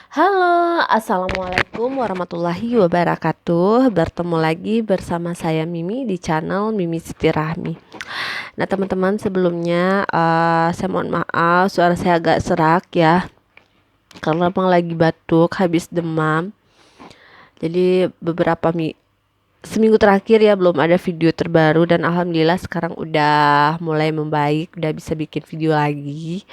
Halo, assalamualaikum warahmatullahi wabarakatuh. Bertemu lagi bersama saya Mimi di channel Mimi Siti Rahmi. Nah, teman-teman, sebelumnya saya mohon maaf suara saya agak serak ya, karena emang lagi batuk, habis demam. Jadi seminggu terakhir ya belum ada video terbaru, dan alhamdulillah sekarang udah mulai membaik, udah bisa bikin video lagi.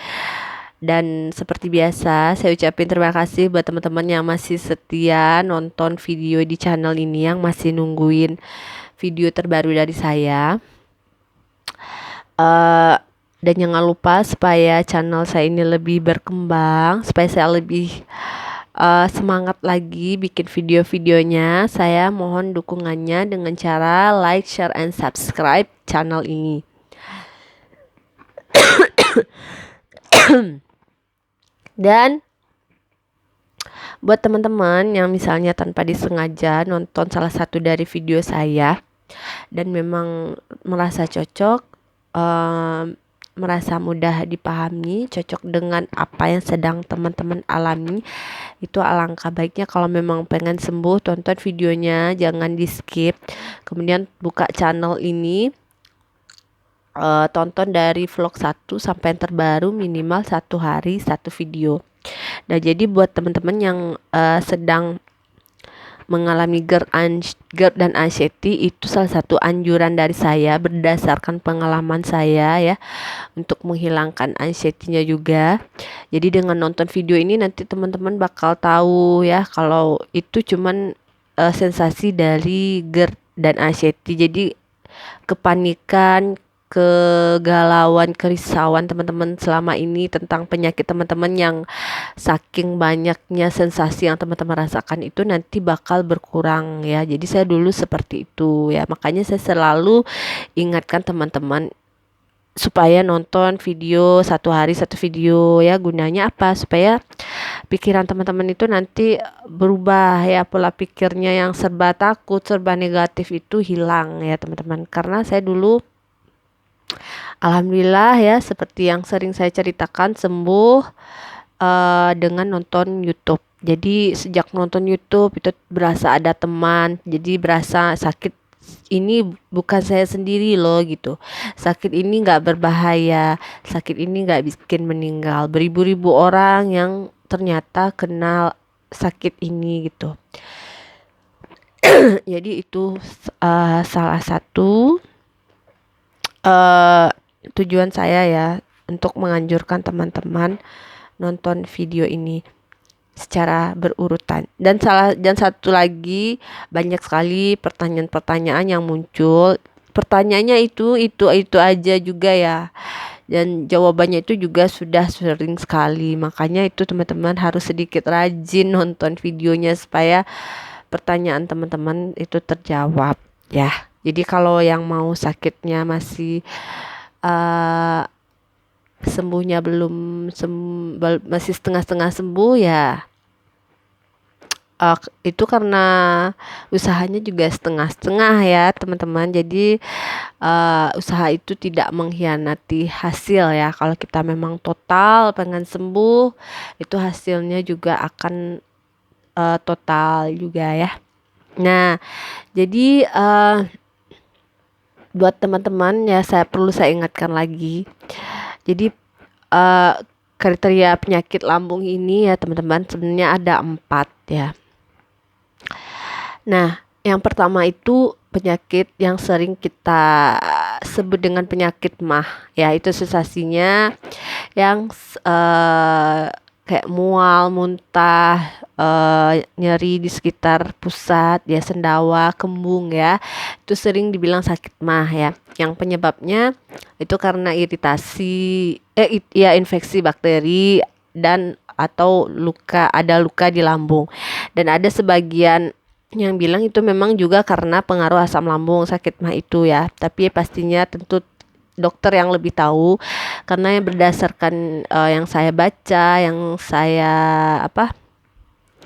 Dan seperti biasa, saya ucapin terima kasih buat teman-teman yang masih setia nonton video di channel ini, yang masih nungguin video terbaru dari saya. Eh, dan jangan lupa, supaya channel saya ini lebih berkembang, supaya saya lebih semangat lagi bikin video-videonya, saya mohon dukungannya dengan cara like, share, and subscribe channel ini. Dan buat teman-teman yang misalnya tanpa disengaja nonton salah satu dari video saya dan memang merasa cocok, merasa mudah dipahami, cocok dengan apa yang sedang teman-teman alami, itu alangkah baiknya kalau memang pengen sembuh, tonton videonya, jangan di skip. Kemudian buka channel ini, tonton dari vlog 1 sampai yang terbaru, minimal 1 hari 1 video. Nah, jadi buat teman-teman yang sedang mengalami GERD dan anxiety, itu salah satu anjuran dari saya berdasarkan pengalaman saya ya, untuk menghilangkan anxiety-nya juga. Jadi dengan nonton video ini nanti teman-teman bakal tahu ya kalau itu cuman sensasi dari GERD dan anxiety. Jadi kepanikan, kegalauan, kerisauan teman-teman selama ini tentang penyakit teman-teman, yang saking banyaknya sensasi yang teman-teman rasakan, itu nanti bakal berkurang ya. Jadi saya dulu seperti itu ya, makanya saya selalu ingatkan teman-teman supaya nonton video 1 hari 1 video ya. Gunanya apa? Supaya pikiran teman-teman itu nanti berubah ya, pola pikirnya yang serba takut, serba negatif itu hilang ya teman-teman. Karena saya dulu alhamdulillah ya, seperti yang sering saya ceritakan, sembuh dengan nonton YouTube. Jadi sejak nonton YouTube itu berasa ada teman, jadi berasa sakit ini bukan saya sendiri loh gitu. Sakit ini nggak berbahaya, sakit ini nggak bikin meninggal. Beribu-ribu orang yang ternyata kenal sakit ini gitu. Jadi itu salah satu tujuan saya ya, untuk menganjurkan teman-teman nonton video ini secara berurutan. Dan satu lagi, banyak sekali pertanyaan-pertanyaan yang muncul. Pertanyaannya itu aja juga ya. Dan jawabannya itu juga sudah sering sekali. Makanya itu teman-teman harus sedikit rajin nonton videonya supaya pertanyaan teman-teman itu terjawab ya. Jadi kalau yang mau sakitnya masih uh, sembuhnya belum masih setengah-setengah sembuh ya, itu karena usahanya juga setengah-setengah ya teman-teman. Jadi usaha itu tidak mengkhianati hasil ya. Kalau kita memang total pengen sembuh, itu hasilnya juga akan total juga ya. Nah, jadi buat teman-teman ya, saya ingatkan lagi. Jadi kriteria penyakit lambung ini ya teman-teman, sebenarnya ada 4 ya. Nah, yang pertama itu penyakit yang sering kita sebut dengan penyakit MAH ya. Itu sensasinya yang kayak mual, muntah, nyeri di sekitar pusat ya, sendawa, kembung ya. Itu sering dibilang sakit MAH ya. Yang penyebabnya itu karena infeksi bakteri dan atau ada luka di lambung. Dan ada sebagian yang bilang itu memang juga karena pengaruh asam lambung sakit MAH itu ya. Tapi pastinya tentu dokter yang lebih tahu, karena yang berdasarkan yang saya baca,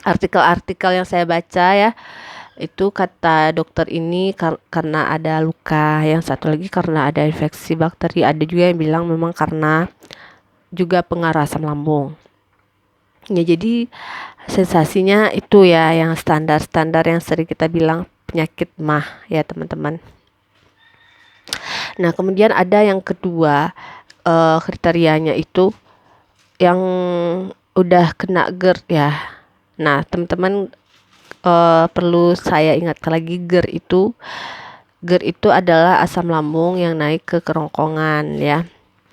artikel-artikel yang saya baca ya, itu kata dokter ini karena ada luka, yang satu lagi karena ada infeksi bakteri, ada juga yang bilang memang karena juga pengaruh asam lambung. Ya jadi sensasinya itu ya yang standar-standar yang sering kita bilang penyakit mah ya teman-teman. Nah kemudian ada yang kedua, kriterianya itu yang udah kena GERD ya. Nah teman-teman perlu saya ingatkan lagi, GERD itu adalah asam lambung yang naik ke kerongkongan ya.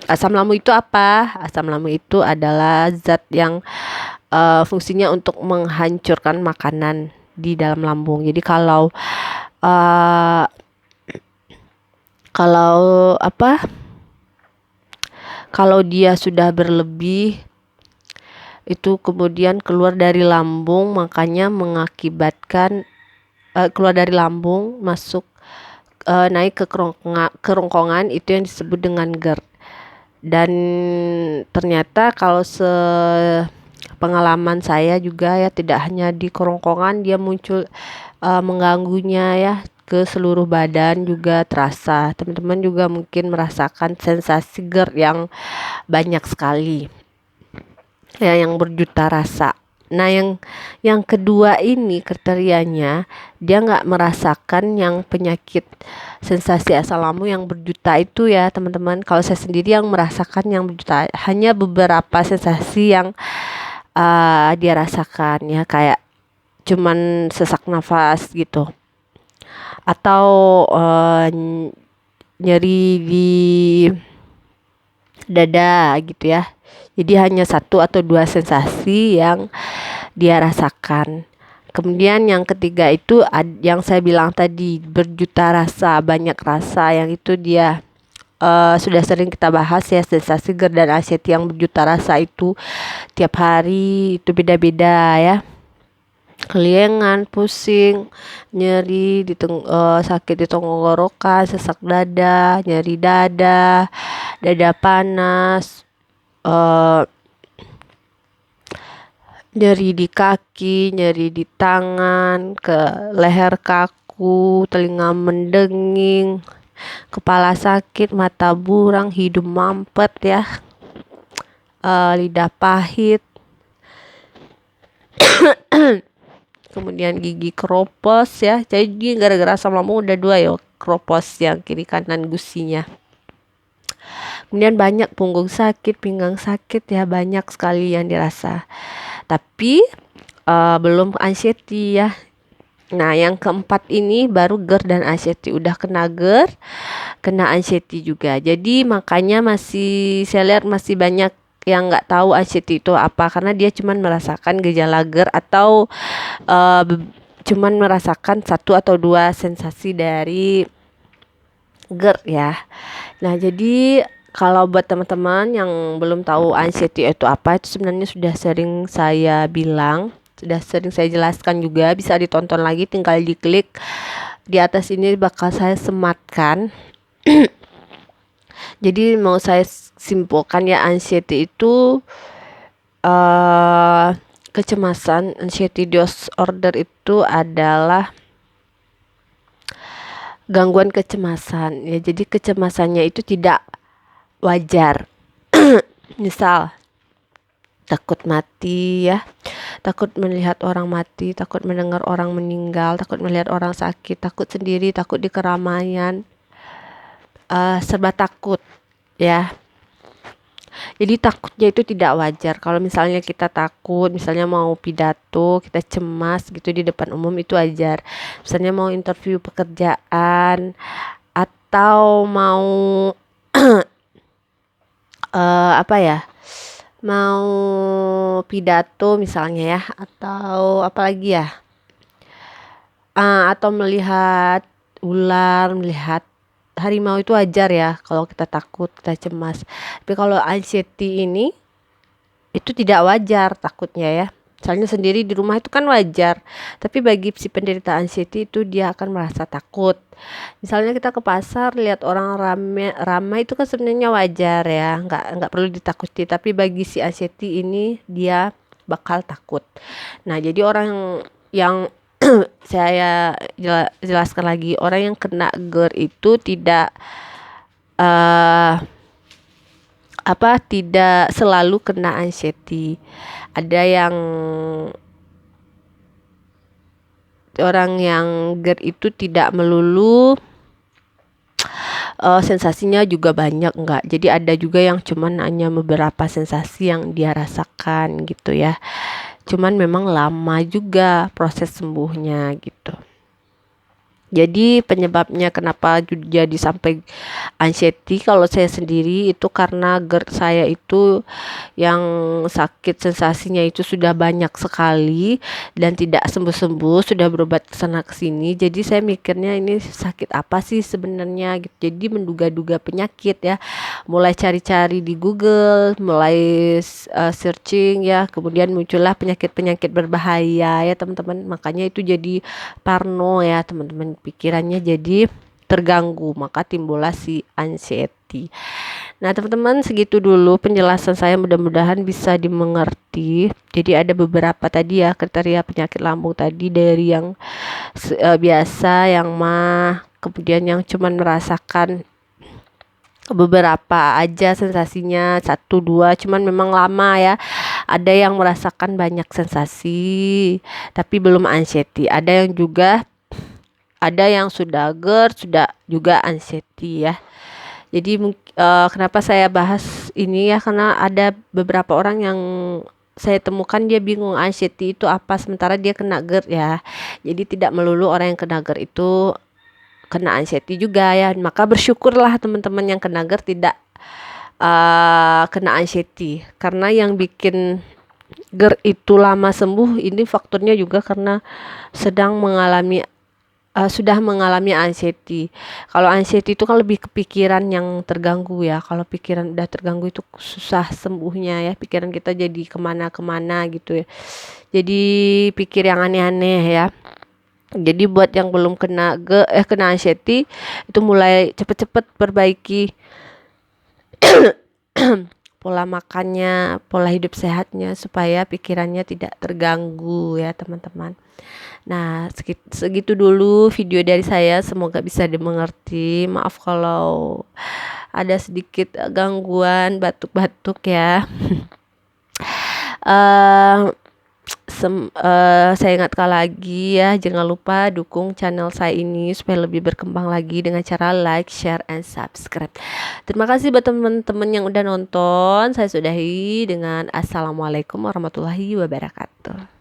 Asam lambung itu apa? Asam lambung itu adalah zat yang fungsinya untuk menghancurkan makanan di dalam lambung. Jadi uh, kalau apa? Kalau dia sudah berlebih itu kemudian keluar dari lambung, makanya mengakibatkan keluar dari lambung masuk naik ke kerongkongan, itu yang disebut dengan GERD. Dan ternyata kalau pengalaman saya juga ya, tidak hanya di kerongkongan dia muncul, mengganggunya ya ke seluruh badan juga terasa. Teman-teman juga mungkin merasakan sensasi GERD yang banyak sekali ya, yang berjuta rasa. Nah yang kedua ini kriterianya dia nggak merasakan yang penyakit sensasi asam lambung yang berjuta itu ya teman-teman. Kalau saya sendiri yang merasakan yang berjuta, hanya beberapa sensasi yang dia rasakan ya, kayak cuman sesak nafas gitu, atau nyeri di dada gitu ya. Jadi hanya satu atau dua sensasi yang dia rasakan. Kemudian yang ketiga itu yang saya bilang tadi, berjuta rasa, banyak rasa, yang itu dia sudah sering kita bahas ya, sensasi GERD dan anxiety yang berjuta rasa itu tiap hari itu beda-beda ya. Keliengan, pusing, nyeri sakit di tenggorokan, sesak dada, nyeri dada, dada panas, nyeri di kaki, nyeri di tangan, ke leher kaku, telinga mendenging, kepala sakit, mata buram, hidung mampet ya, lidah pahit, kemudian gigi keropos ya. Jadi gara-gara asam lambung udah dua ya, keropos yang kiri kanan gusinya. Kemudian banyak punggung sakit, pinggang sakit ya, banyak sekali yang dirasa. Tapi belum anxiety ya. Nah yang keempat ini baru GERD dan anxiety. Udah kena GERD, kena anxiety juga. Jadi makanya saya lihat masih banyak yang nggak tahu anxiety itu apa, karena dia cuman merasakan gejala GERD atau cuman merasakan satu atau dua sensasi dari GERD ya. Nah jadi kalau buat teman-teman yang belum tahu anxiety itu apa, itu sebenarnya sudah sering saya bilang, sudah sering saya jelaskan juga, bisa ditonton lagi, tinggal diklik di atas ini bakal saya sematkan. Jadi mau saya simpulkan ya, anxiety itu kecemasan. Anxiety disorder itu adalah gangguan kecemasan ya. Jadi kecemasannya itu tidak wajar. Misal takut mati ya, takut melihat orang mati, takut mendengar orang meninggal, takut melihat orang sakit, takut sendiri, takut di keramaian, serba takut ya. Jadi takutnya itu tidak wajar. Kalau misalnya kita takut, misalnya mau pidato, kita cemas gitu di depan umum, itu wajar. Misalnya mau interview pekerjaan atau mau apa ya, mau pidato misalnya ya, atau apalagi ya, atau melihat ular, melihat harimau, itu wajar ya kalau kita takut, kita cemas. Tapi kalau anxiety ini itu tidak wajar takutnya ya. Misalnya sendiri di rumah itu kan wajar, tapi bagi si penderita anxiety itu dia akan merasa takut. Misalnya kita ke pasar lihat orang ramai itu kan sebenarnya wajar ya, nggak perlu ditakuti. Tapi bagi si anxiety ini dia bakal takut. Nah jadi orang yang saya jelaskan lagi, orang yang kena GERD itu tidak tidak selalu kena anxiety. Ada yang orang yang GERD itu tidak melulu sensasinya juga banyak, enggak. Jadi ada juga yang cuman hanya beberapa sensasi yang dia rasakan gitu ya. Cuman memang lama juga proses sembuhnya gitu. Jadi penyebabnya kenapa jadi sampai anxiety, kalau saya sendiri itu karena GERD saya itu yang sakit sensasinya itu sudah banyak sekali dan tidak sembuh-sembuh, sudah berobat kesana kesini. Jadi saya mikirnya ini sakit apa sih sebenarnya gitu. Jadi menduga-duga penyakit ya, mulai cari-cari di Google, mulai searching ya, kemudian muncullah penyakit-penyakit berbahaya ya teman-teman. Makanya itu jadi parno ya teman-teman, pikirannya jadi terganggu, maka timbullah si anxiety. Nah teman-teman, segitu dulu penjelasan saya, mudah-mudahan bisa dimengerti. Jadi ada beberapa tadi ya kriteria penyakit lambung tadi, dari yang biasa, yang mah, kemudian yang cuman merasakan beberapa aja sensasinya, 1-2, cuman memang lama ya. Ada yang merasakan banyak sensasi tapi belum anxiety. Ada yang sudah GERD, sudah juga anxiety ya. Jadi kenapa saya bahas ini ya, karena ada beberapa orang yang saya temukan dia bingung anxiety itu apa, sementara dia kena GERD ya. Jadi tidak melulu orang yang kena GERD itu kena anxiety juga ya. Maka bersyukurlah teman-teman yang kena GERD tidak kena anxiety, karena yang bikin GERD itu lama sembuh ini faktornya juga karena sudah mengalami anxiety. Kalau anxiety itu kan lebih ke pikiran yang terganggu ya. Kalau pikiran udah terganggu itu susah sembuhnya ya. Pikiran kita jadi kemana-kemana gitu ya. Jadi pikir yang aneh-aneh ya. Jadi buat yang belum kena anxiety itu mulai cepet-cepet perbaiki pola makannya, pola hidup sehatnya, supaya pikirannya tidak terganggu ya teman-teman. Nah segitu dulu video dari saya, semoga bisa dimengerti. Maaf kalau ada sedikit gangguan batuk-batuk ya. Saya ingatkan lagi ya, jangan lupa dukung channel saya ini supaya lebih berkembang lagi dengan cara like, share, and subscribe. Terima kasih buat teman-teman yang udah nonton. Saya sudahi dengan assalamualaikum warahmatullahi wabarakatuh.